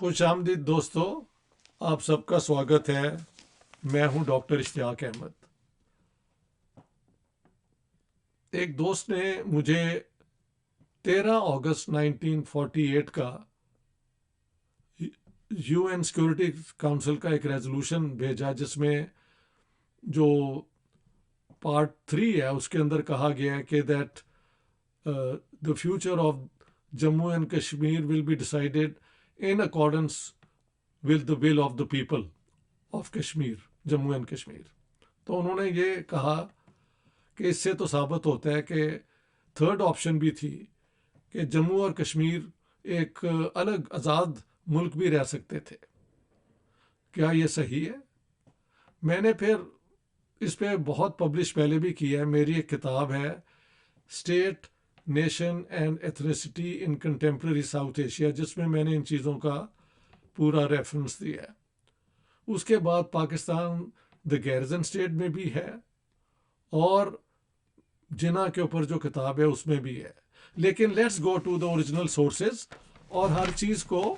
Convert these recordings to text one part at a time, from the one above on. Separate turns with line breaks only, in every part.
خوش آمدید دوستو، آپ سب کا سواگت ہے۔ میں ہوں ڈاکٹر اشتیاق احمد۔ ایک دوست نے مجھے 13 اگست 1948 کا یو این سیکورٹی کونسل کا ایک ریزولوشن بھیجا، جس میں جو پارٹ 3 ہے اس کے اندر کہا گیا ہے کہ that the future of Jammu and Kashmir will be decided in accordance with the will of the people of Kashmir, Jammu and Kashmir. تو انہوں نے یہ کہا کہ اس سے تو ثابت ہوتا ہے کہ تھرڈ آپشن بھی تھی کہ جموں اور کشمیر ایک الگ آزاد ملک بھی رہ سکتے تھے۔ کیا یہ صحیح ہے؟ میں نے پھر اس پہ بہت پبلش پہلے بھی کیا ہے۔ میری ایک کتاب ہے state, nation and ethnicity in contemporary south Asia, جس میں میں نے ان چیزوں کا پورا ریفرنس دیا ہے۔ اس کے بعد پاکستان دا گیرزن اسٹیٹ میں بھی ہے، اور جنا کے اوپر جو کتاب ہے اس میں بھی ہے۔ لیکن let's go to the original sources, اور ہر چیز کو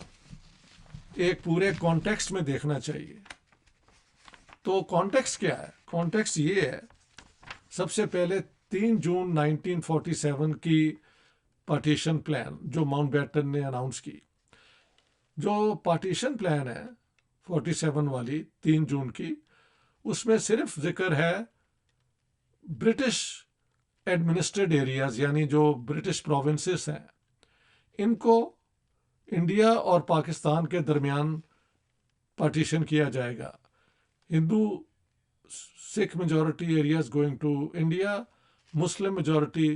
ایک پورے کانٹیکسٹ میں دیکھنا چاہیے۔ تو کانٹیکسٹ کیا ہے؟ کانٹیکسٹ یہ ہے، سب سے پہلے 3 جون 1947 کی پارٹیشن پلان جو ماؤنٹ بیٹن نے اناؤنس کی۔ جو پارٹیشن پلان ہے 47 والی 3 جون کی، اس میں صرف ذکر ہے برٹش ایڈمنسٹریڈ ایریاز، یعنی جو برٹش پروونسز ہیں، ان کو انڈیا اور پاکستان کے درمیان پارٹیشن کیا جائے گا۔ Hindu Sikh majority areas going to India, Muslim majority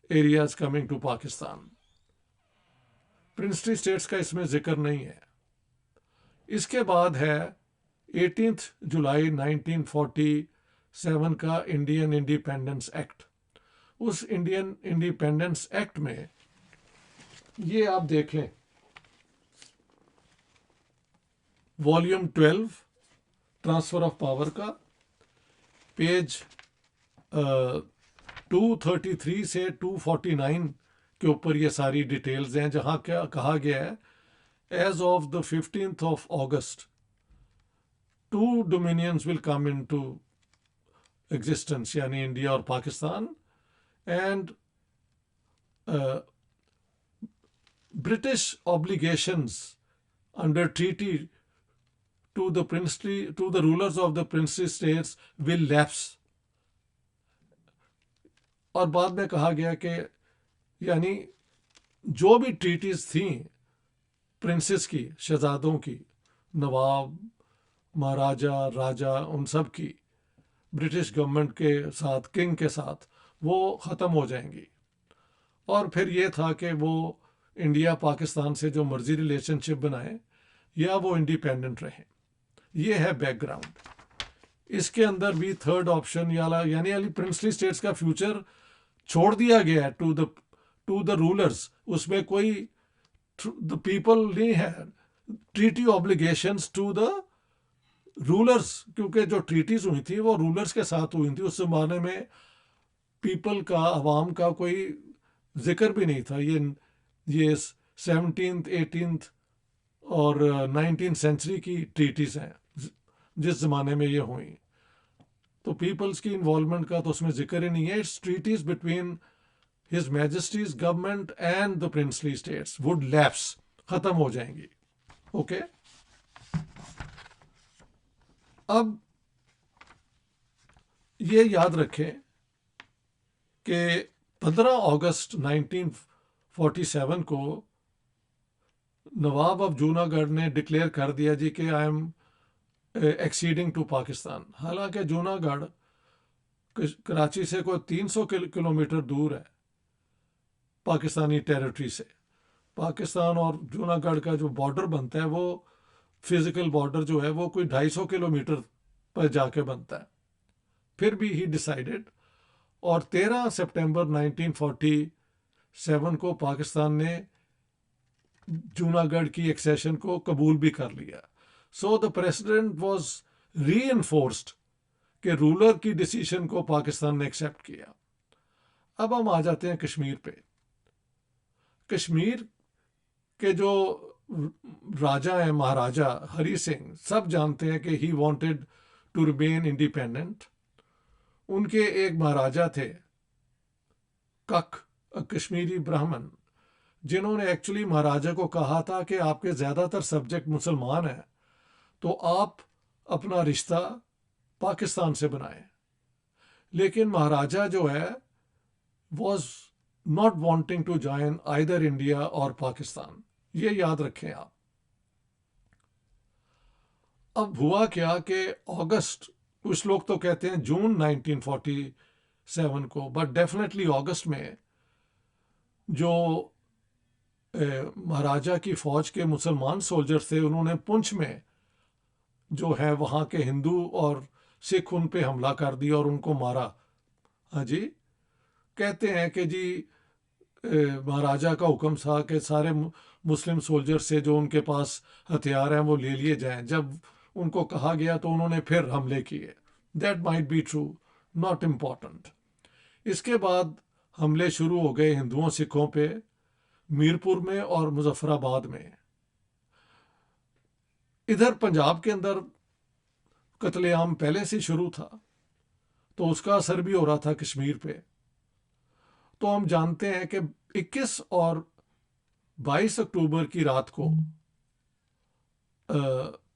areas coming to Pakistan. Princely states کا اس میں ذکر نہیں ہے۔ اس کے بعد ہے 18 جولائی 1947 کا انڈین انڈیپینڈنس ایکٹ۔ اس انڈین انڈیپینڈنس ایکٹ میں یہ آپ دیکھ لیں، والیوم 12 ٹرانسفر آف پاور کا، پیج 233 سے 249 کے اوپر یہ ساری ڈیٹیلز ہیں، جہاں کیا کہا گیا ہے، as of the 15 August 2 dominions will come in to existence, یعنی انڈیا اور Pakistan, and British obligations under treaty to the rulers of the princely states will lapse۔ اور بعد میں کہا گیا کہ یعنی جو بھی ٹریٹیز تھیں پرنسز کی، شہزادوں کی، نواب، مہاراجا، راجا، ان سب کی برٹش گورنمنٹ کے ساتھ، کنگ کے ساتھ، وہ ختم ہو جائیں گی۔ اور پھر یہ تھا کہ وہ انڈیا پاکستان سے جو مرضی ریلیشن شپ بنائیں یا وہ انڈیپینڈنٹ رہیں۔ یہ ہے بیک گراؤنڈ۔ اس کے اندر بھی تھرڈ آپشن یعنی پرنسلی اسٹیٹس کا فیوچر چھوڑ دیا گیا ہے ٹو دا رولرز۔ اس میں کوئی دا پیپل نہیں ہے، treaty obligations to the rulers, کیونکہ جو ٹریٹیز ہوئی تھی وہ رولرز کے ساتھ ہوئی تھی۔ اس زمانے میں پیپل کا، عوام کا کوئی ذکر بھی نہیں تھا۔ یہ 17th 18th اور 19th سینچری کی ٹریٹیز ہیں جس زمانے میں یہ ہوئیں۔ تو پیپلز کی انوالومنٹ کا تو اس میں ذکر ہی نہیں ہے۔ It's treaties between his majesty's government and the princely states would lapse, ختم ہو جائیں گی۔ اوکے، اب یہ یاد رکھیں کہ 15 اگست 1947 کو نواب آف جونا گڑھ نے ڈکلیئر کر دیا جی کہ I am acceding to Pakistan. حالانکہ جونا گڑھ کراچی سے کوئی 300 کلومیٹر دور ہے پاکستانی ٹیریٹری سے۔ پاکستان اور جونا گڑھ کا جو بارڈر بنتا ہے، وہ فزیکل بارڈر جو ہے وہ کوئی 250 کلومیٹر پر جا کے بنتا ہے۔ پھر بھی ہی ڈیسائیڈڈ، اور 13 سپٹمبر 1947 کو پاکستان نے جونا گڑھ کی ایکسیشن کو قبول بھی کر لیا۔ سو دا پریسیڈنٹ واز ری انفورسڈ کہ رولر کی ڈیسیشن کو پاکستان نے ایکسیپٹ کیا۔ اب ہم آ جاتے ہیں کشمیر پہ۔ کشمیر کے جو राजा हैं महाराजा हरी सिंह, सब जानते हैं कि he wanted to remain independent. उनके एक महाराजा थे कक, कश्मीरी ब्राह्मण, जिन्होंने एक्चुअली महाराजा को कहा था कि आपके ज़्यादातर सब्जेक्ट मुसलमान हैं, तो आप अपना रिश्ता पाकिस्तान से बनाएं. लेकिन महाराजा जो है was not wanting to join either India और पाकिस्तान. ये याद रखें आप. अब हुआ क्या कि अगस्त, कुछ लोग तो कहते हैं जून 1947 को, बट डेफिनेटली अगस्त में जो महाराजा की फौज के मुसलमान सोल्जर्स थे, उन्होंने पुंछ में जो है वहाँ के हिंदू और सिख उन पे हमला कर दिया और उनको मारा. हाँ जी, कहते हैं कि जी महाराजा का हुक्म था कि सारे मुस्लिम सोल्जर से जो उनके पास हथियार हैं वो ले लिए जाएं. जब उनको कहा गया तो उन्होंने फिर हमले किए. That might be true, not important. इसके बाद हमले शुरू हो गए हिंदुओं सिखों पे मीरपुर में और मुजफ्फराबाद में. इधर पंजाब के अंदर कत्लेआम पहले से शुरू था, तो उसका असर भी हो रहा था कश्मीर पे. तो हम जानते हैं कि 21 और 22 अक्टूबर की रात को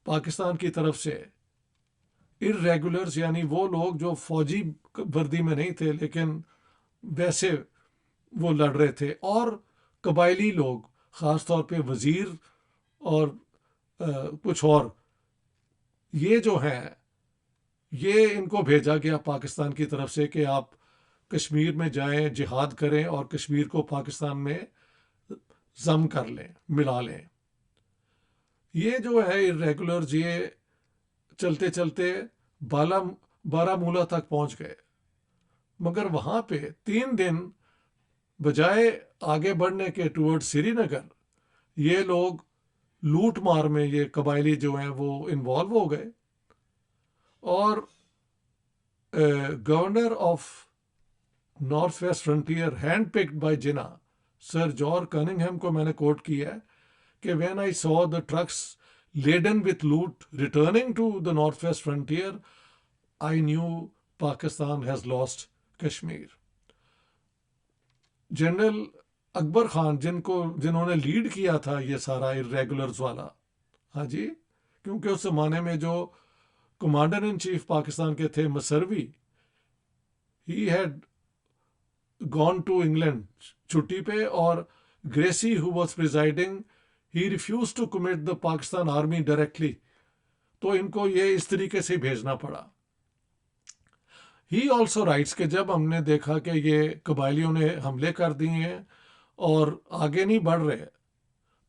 पाकिस्तान की तरफ से इर्रेगुलर्स, यानी वो लोग जो फौजी वर्दी में नहीं थे लेकिन वैसे वो लड़ रहे थे, और कबायली लोग, ख़ास तौर पे वज़ीर और कुछ और, ये जो हैं, ये इनको भेजा गया पाकिस्तान की तरफ से कि आप कश्मीर में जाएं, जिहाद करें और कश्मीर को पाकिस्तान में जम कर लें, मिला लें. ये जो है इर्रेगुलर्स, ये चलते चलते बारामूला तक पहुंच गए. मगर वहाँ पे 3 दिन बजाय आगे बढ़ने के टूवर्ड श्रीनगर, ये लोग लूट मार में, ये कबायली जो हैं वो इन्वॉल्व हो गए. और governor of north west frontier, hand picked by Jinnah, sir George Cunningham को मैंने कोट किया है कि when I saw the trucks laden with loot returning to the north west frontier, I knew Pakistan has lost Kashmir. General Akbar Khan, जिन्होंने लीड किया था ये सारा इर्रेगुलर्स वाला, हाँ जी, क्योंकि उस जमाने में जो कमांडर इन चीफ पाकिस्तान के थे Messervy, he had gone to England छुट्टी पे, और Gracey who was presiding, he refuse to commit the Pakistan army directly. तो इनको ये इस तरीके से भेजना पड़ा. ही ऑल्सो राइट्स कि जब हमने देखा कि ये कबायलियों ने हमले कर दिए हैं और आगे नहीं बढ़ रहे,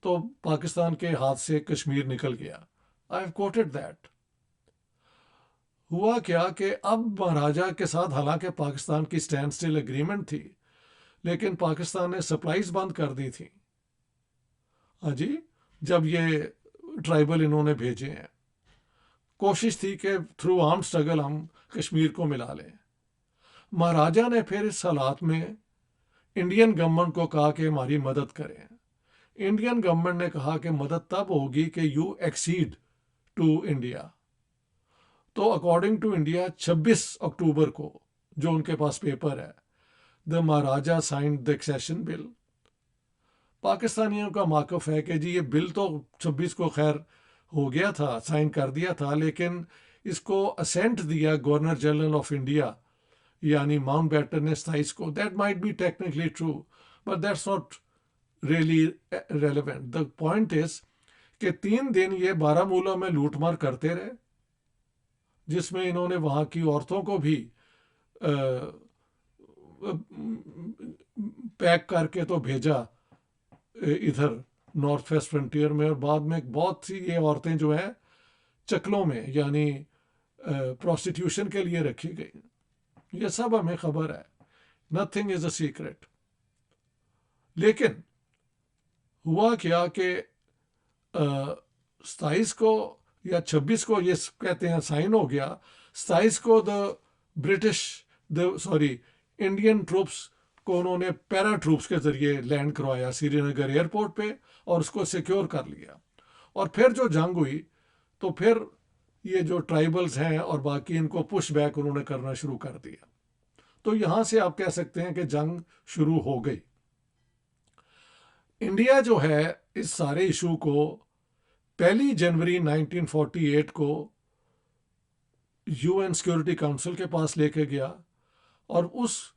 तो पाकिस्तान के हाथ से कश्मीर निकल गया. I have coated that. हुआ क्या कि अब महाराजा के साथ हालांकि पाकिस्तान की स्टैंड स्टिल एग्रीमेंट थी, लेकिन पाकिस्तान ने सप्लाईज बंद कर दी थी. हाँ जी, जब ये ट्राइबल इन्होंने भेजे हैं, कोशिश थी कि थ्रू आर्म स्ट्रगल हम कश्मीर को मिला लें. महाराजा ने फिर इस हालात में इंडियन गवर्नमेंट को कहा कि हमारी मदद करें. इंडियन गवर्नमेंट ने कहा कि मदद तब होगी कि यू एक्सीड टू इंडिया. तो अकॉर्डिंग टू इंडिया 26 अक्टूबर को, जो उनके पास पेपर है, the Maharaja signed the accession bill. पाकिस्तानियों का मौक़िफ़ है कि जी ये बिल तो 26 को खैर हो गया था, साइन कर दिया था, लेकिन इसको असेंट दिया गवर्नर जनरल ऑफ इंडिया यानी माउंट बैटन ने 27 को. That might be technically true, but that's not really relevant. The point is कि 3 दिन ये बारामूला में लूटमार करते रहे, जिसमें इन्होंने वहाँ की औरतों को भी पैक करके तो भेजा इधर नॉर्थ वेस्ट फ्रंटियर में, और बाद में बहुत सी ये औरतें जो हैं चकलों में, यानी प्रोस्टिट्यूशन के लिए रखी गई. ये सब हमें खबर है, नथिंग इज अ सीक्रेट. लेकिन हुआ क्या कि 27 को या 26 को ये कहते हैं साइन हो गया. 27 को इंडियन ट्रूप्स کو उन्होंने पैरा ट्रूप्स के ज़रिए लैंड करवाया श्रीनगर एयरपोर्ट पे और उसको सिक्योर कर लिया। और फिर जो जंग हुई तो फिर ये जो ट्राइबल्स हैं और बाकी इनको पुश बैक उन्होंने करना शुरू कर दिया। तो यहाँ से आप कह सकते हैं कि जंग शुरू हो गई। इंडिया जो है इस सारे इशू को 1 जनवरी 1948 को यूएन सिक्योरिटी काउंसिल के पास लेके गया, और उस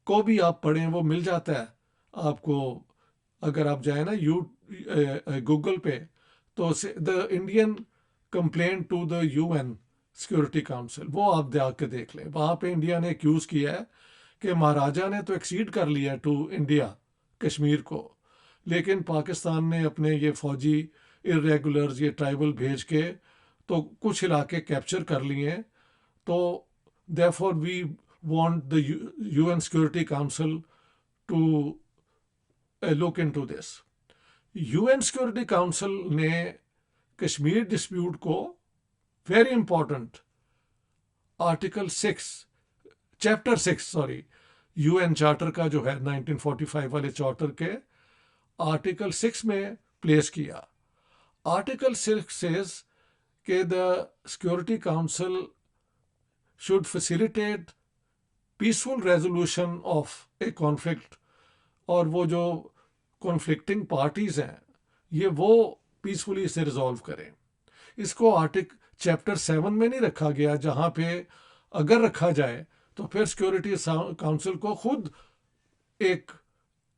को भी आप पढ़ें, वो मिल जाता है आपको अगर आप जाए ना गूगल पे, तो the Indian complaint to the UN security council, वो आप जाके देख लें। वहाँ पे इंडिया ने एक्यूज़ किया है कि महाराजा ने तो एक्सीड कर लिया टू इंडिया कश्मीर को, लेकिन पाकिस्तान ने अपने ये फौजी इरेगुलर्स, ये ट्राइबल भेज के तो कुछ इलाके कैप्चर कर लिए। तो therefore we want the UN security council to look into this. UN security council ने कश्मीर डिस्प्यूट को, very important, article 6 chapter 6 UN charter का जो है 1945 वाले चार्टर के आर्टिकल 6 में प्लेस किया। आर्टिकल 6 says कि the security council should facilitate peaceful resolution of a conflict, और वो जो कॉन्फ्लिक्टिंग पार्टीज हैं ये वो पीसफुली इसे रिजॉल्व करें। इसको चैप्टर 7 में नहीं रखा गया, जहाँ पे अगर रखा जाए तो फिर सिक्योरिटी काउंसिल को खुद एक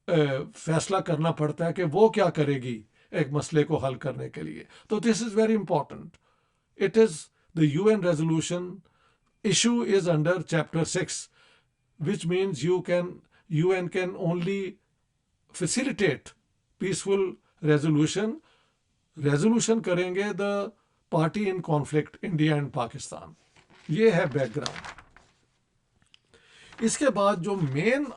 फैसला करना पड़ता है कि वो क्या करेगी एक मसले को हल करने के लिए। तो this is very important. It is the UN resolution issue is under chapter 6, which means UN can only facilitate peaceful resolution करेंगे the party in conflict, India and Pakistan। ये है बैकग्राउंड। इसके बाद जो मेन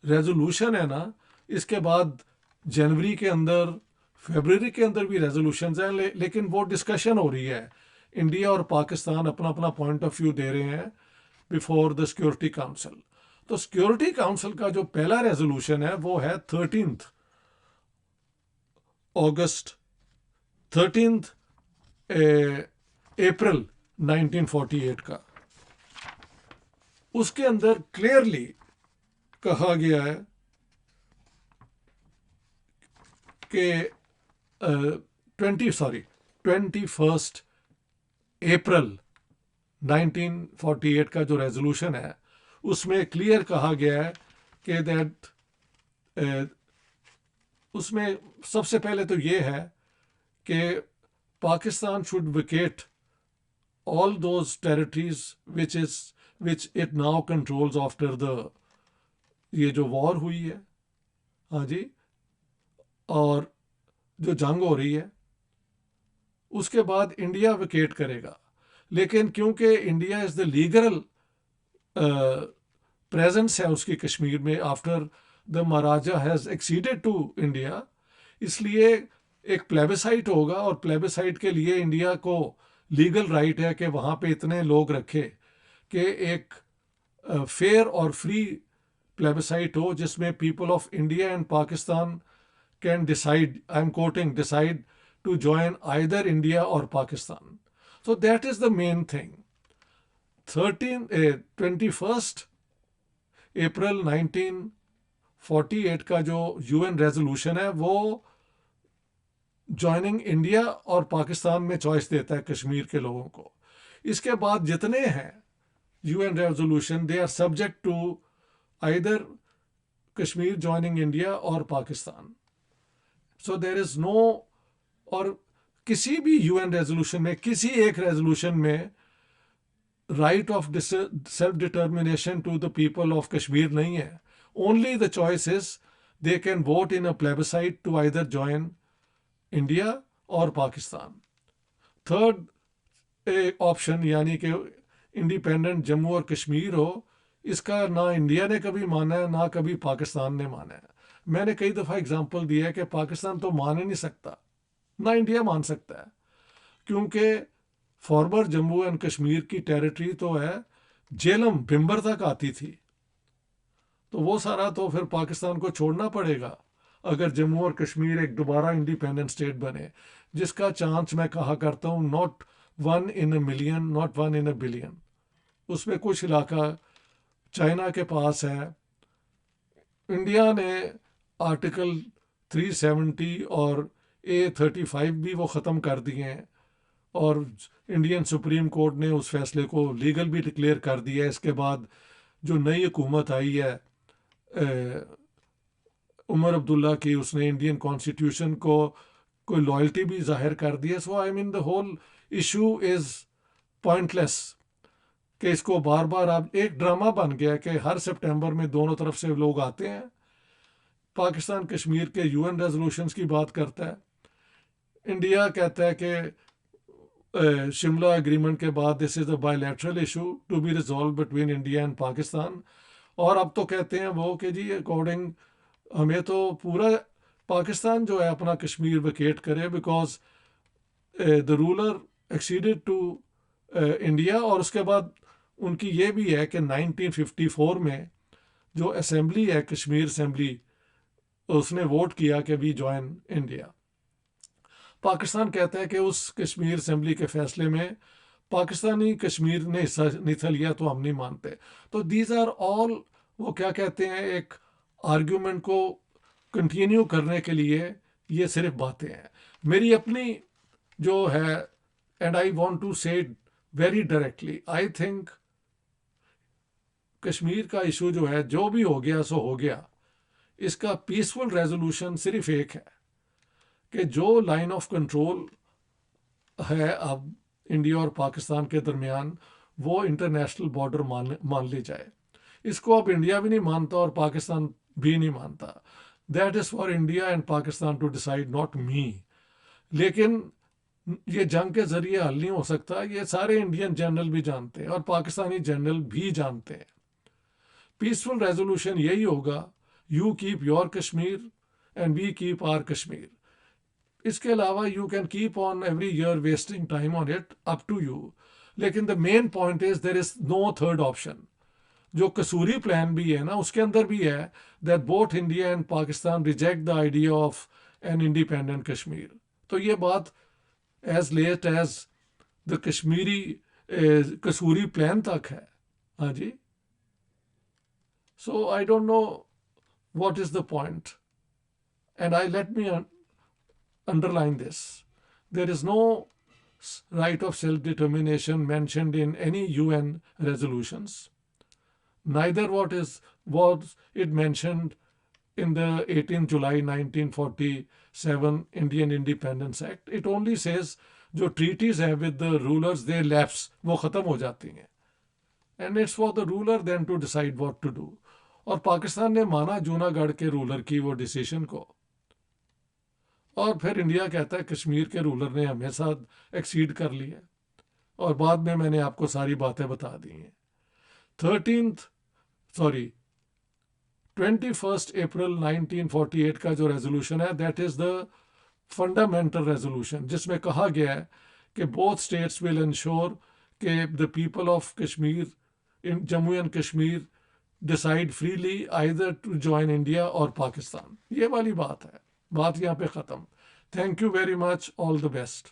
रेजोल्यूशन है ना, इसके बाद जनवरी के अंदर, फरवरी के अंदर भी रेजोल्यूशंस हैं, लेकिन वो डिस्कशन हो रही है। इंडिया और पाकिस्तान अपना अपना पॉइंट ऑफ व्यू दे रहे हैं बिफोर द सिक्योरिटी काउंसिल। तो सिक्योरिटी काउंसिल का जो पहला रेजोल्यूशन है वो है 13 अप्रैल 1948 का। उसके अंदर क्लियरली कहा गया है कि 21 अप्रैल 1948 का जो रेजोल्यूशन है उसमें क्लियर कहा गया है कि उसमें सबसे पहले तो ये है कि Pakistan should vacate all those territories which it now controls after the ये जो वॉर हुई है, हाँ जी, और जो जंग हो रही है, उसके बाद इंडिया वेकेट करेगा। लेकिन क्योंकि India is the legal presence है उसकी कश्मीर में after the Maharaja has acceded to India, इसलिए एक प्लेबिसाइट होगा, और प्लेबिसाइट के लिए इंडिया को लीगल राइट है कि वहाँ पे इतने लोग रखे कि एक फेयर और फ्री प्लेबिसाइट हो जिसमें people of India and Pakistan can decide, I am quoting, decide to join either India or Pakistan. So that is the main thing. 21 अप्रैल 1948 का जो यूएन रेजोल्यूशन है वो ज्वाइनिंग इंडिया और पाकिस्तान में चॉइस देता है कश्मीर के लोगों को। इसके बाद जितने हैं UN resolution, they are subject to either Kashmir joining India और Pakistan. So there is no, और किसी भी यूएन रेजोल्यूशन में, किसी एक रेजोल्यूशन में right of self determination to the people of Kashmir नहीं है। Only the choice is they can vote in a plebiscite to either join India और पाकिस्तान। थर्ड ऑप्शन यानी कि इंडिपेंडेंट जम्मू और कश्मीर हो, इसका ना इंडिया ने कभी माना है ना कभी पाकिस्तान ने माना है। मैंने कई दफ़ा एग्जांपल दिया है कि पाकिस्तान तो मान ही नहीं सकता, ना इंडिया मान सकता है, क्योंकि फॉर्मर जम्मू एंड कश्मीर की टेरिटरी तो है झेलम भिम्बर तक आती थी, تو وہ سارا تو پھر پاکستان کو چھوڑنا پڑے گا اگر جموں اور کشمیر ایک دوبارہ انڈیپینڈنٹ اسٹیٹ بنے، جس کا چانس میں کہا کرتا ہوں not 1 in a million، not 1 in a billion. اس میں کچھ علاقہ چائنا کے پاس ہے. انڈیا نے آرٹیکل 370 اور A35 بھی وہ ختم کر دیے ہیں، اور انڈین سپریم کورٹ نے اس فیصلے کو لیگل بھی ڈکلیئر کر دیا ہے. اس کے بعد جو نئی حکومت آئی ہے عمر عبداللہ کی، اس نے انڈین کانسٹیٹیوشن کو کوئی لائلٹی بھی ظاہر کر دی ہے. So I mean the whole issue is pointless, کہ اس کو بار بار اب ایک ڈرامہ بن گیا کہ ہر سپٹمبر میں دونوں طرف سے لوگ آتے ہیں، پاکستان کشمیر کے UN ریزولوشنز کی بات کرتا ہے، انڈیا کہتا ہے کہ شملہ اگریمنٹ کے بعد this is a bilateral issue to be resolve between India and Pakistan. اور اب تو کہتے ہیں وہ کہ جی اکارڈنگ ہمیں تو پورا پاکستان جو ہے اپنا کشمیر ویکیٹ کرے، because the ruler acceded to India. اور اس کے بعد ان کی یہ بھی ہے کہ 1954 میں جو اسمبلی ہے کشمیر اسمبلی، اس نے ووٹ کیا کہ وی جوائن انڈیا. پاکستان کہتا ہے کہ اس کشمیر اسمبلی کے فیصلے میں پاکستانی کشمیر نے حصہ نہیں تھا لیا تو ہم نہیں مانتے. تو دیز آر آل، وہ کیا کہتے ہیں، ایک آرگیومنٹ کو کنٹینیو کرنے کے لیے یہ صرف باتیں ہیں. میری اپنی جو ہے، اینڈ آئی وانٹ ٹو سے very directly, I think Kashmir کا ایشو جو ہے، جو بھی ہو گیا سو ہو گیا. اس کا پیسفل ریزولوشن صرف ایک ہے کہ جو لائن آف کنٹرول ہے اب انڈیا اور پاکستان کے درمیان، وہ انٹرنیشنل بارڈر مان لی جائے. اس کو اب انڈیا بھی نہیں مانتا اور پاکستان بھی نہیں مانتا. That is for India and Pakistan to decide, not me. لیکن یہ جنگ کے ذریعے حل نہیں ہو سکتا، یہ سارے انڈین جنرل بھی جانتے ہیں اور پاکستانی جنرل بھی جانتے ہیں. پیسفل ریزولوشن یہی ہوگا، you keep your Kashmir and we keep our Kashmir. اس کے علاوہ you can keep on every year wasting time on it, up to you. لیکن the main point is there is no third option. جو Kasuri plan بھی ہے نا، اس کے اندر بھی ہے that both India and Pakistan reject the idea of an independent Kashmir. تو یہ بات as late as the Kashmiri Kasuri plan تک ہے. ہاں جی. So I don't know what is the point. And I let me underline this. There is no right of self-determination mentioned in any UN resolutions. Neither was it mentioned in the 18 July 1947 Indian Independence Act. It only says جو treaties ہیں with the rulers, they lapse، وہ ختم ہو جاتی ہیں. And it's for the ruler then to decide what to do. اور پاکستان نے مانا جوناگڑھ کے رولر کی وہ ڈیسیشن کو، اور پھر انڈیا کہتا ہے کشمیر کے رولر نے ہمیں ساتھ ایکسیڈ کر لیا. اور بعد میں نے آپ کو ساری باتیں بتا دی ہیں. 21 اپریل 1948 کا جو ریزولوشن ہے، that is the fundamental resolution, جس میں کہا گیا ہے کہ بوتھ اسٹیٹس ول انشور کہ the people of Kashmir in Jammu and Kashmir decide freely either to join India اور پاکستان. یہ والی بات ہے. بات یہاں پہ ختم. Thank you very much. All the best.